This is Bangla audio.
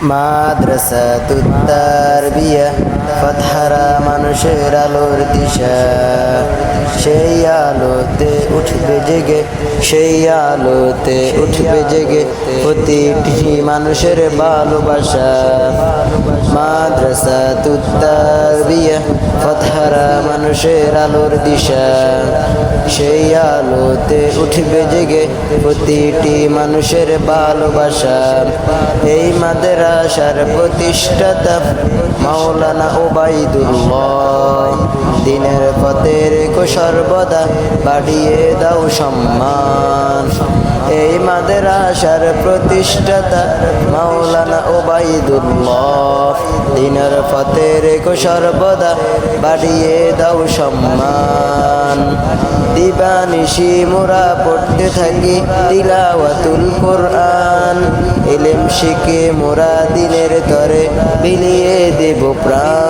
মাদ্রাসাতুত তারবিয়া ফতহারা মানুষের আলোর দিশা, সেই আলোতে উঠবে জেগে, সেই আলোতে উঠবে জেগে প্রতিটি মানুষের ভালোবাসা। মাদ্রাসাতুত তারবিয়া ফতহারা মানুষের আলোর দিশা, সেই আলোতে উঠবে জেগে প্রতিটি মানুষের ভালোবাসা। এই মাদ্রাসার প্রতিষ্ঠাতা মাওলানা ওবাইদুল্লাহ, দিনের পথে রেখো সর্বদা বাড়িয়ে দাও সম্মান। এই মাদ্রাসার প্রতিষ্ঠাতা মাওলানা ওবাইদুল্লাহ, দিনের পথে রেখো সর্বদা বাড়িয়ে দাও সম্মান। দিবানিশি মোরা পড়তে থাকি তিলাওয়াতুল কোরআন, ইলম শিখে মোরা দিনের তরে বিলিয়ে দেব প্রাণ।